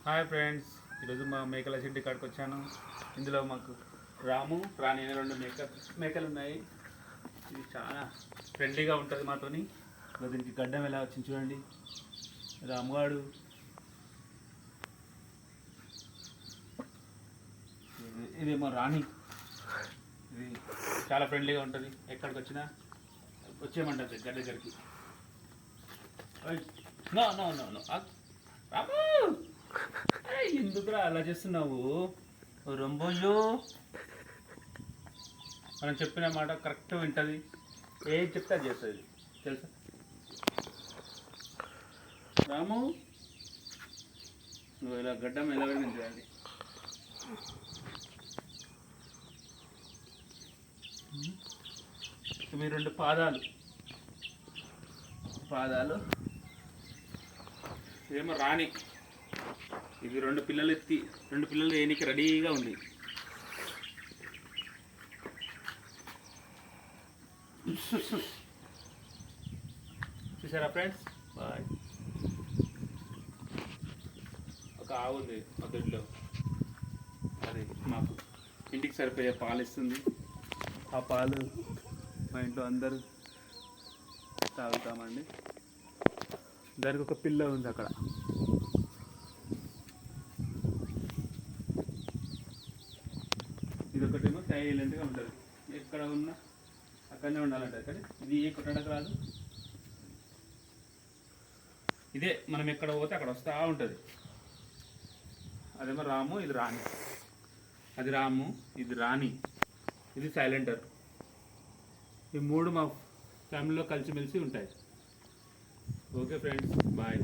Hi friends, ఈరోజు మా మేకల షెడ్ కాడికి వచ్చాను. ఇందులో మాకు రాము రాణి అనే రెండు మేకలు ఉన్నాయి. ఇది చాలా ఫ్రెండ్లీగా ఉంటుంది మాతోని. దీనికి గడ్డం ఎలా వచ్చింది చూడండి. రాముగాడు ఇదేమో రాణి. ఇది చాలా ఫ్రెండ్లీగా ఉంటుంది. ఎక్కడికి వచ్చినా వచ్చేయమంటుంది గడ్డ దగ్గరికి. నో నో నో నో రాము, ఎందుకురా అలా చేస్తున్నావు? రొంబోయో మనం చెప్పిన మాట కరెక్ట్ వింటుంది. ఏం చెప్తే అది చేస్తుంది తెలుసా. రాము, నువ్వు ఇలా గడ్డం ఎలా వెళ్ళింది? ఇవి రెండు పాదాలు ఇదేమో రాణి. ఇది రెండు పిల్లలు వేయనికి రెడీగా ఉంది. చూసారా ఫ్రెండ్స్? బాయ్. ఒక ఆవు ఉంది మా దొడ్లో. అది మాకు ఇంటికి సరిపోయే పాలు ఇస్తుంది. ఆ పాలు మా ఇంట్లో అందరూ తాగుతామండి. దానికి ఒక పిల్ల ఉంది అక్కడ. ఇదొకటేమో సైలెంట్గా ఉంటుంది. ఎక్కడ ఉన్నా అక్కడనే ఉండాలంటే కానీ ఇది ఏ కొట్టడానికి రాదు. ఇదే మనం ఎక్కడ పోతే అక్కడ వస్తూ ఉంటుంది. అదేమో రాము, ఇది రాణి. అది రాము, ఇది రాణి, ఇది సైలెంటర్. ఈ మూడు మా ఫ్యామిలీలో కలిసిమెలిసి ఉంటాయి. Okay friends, bye.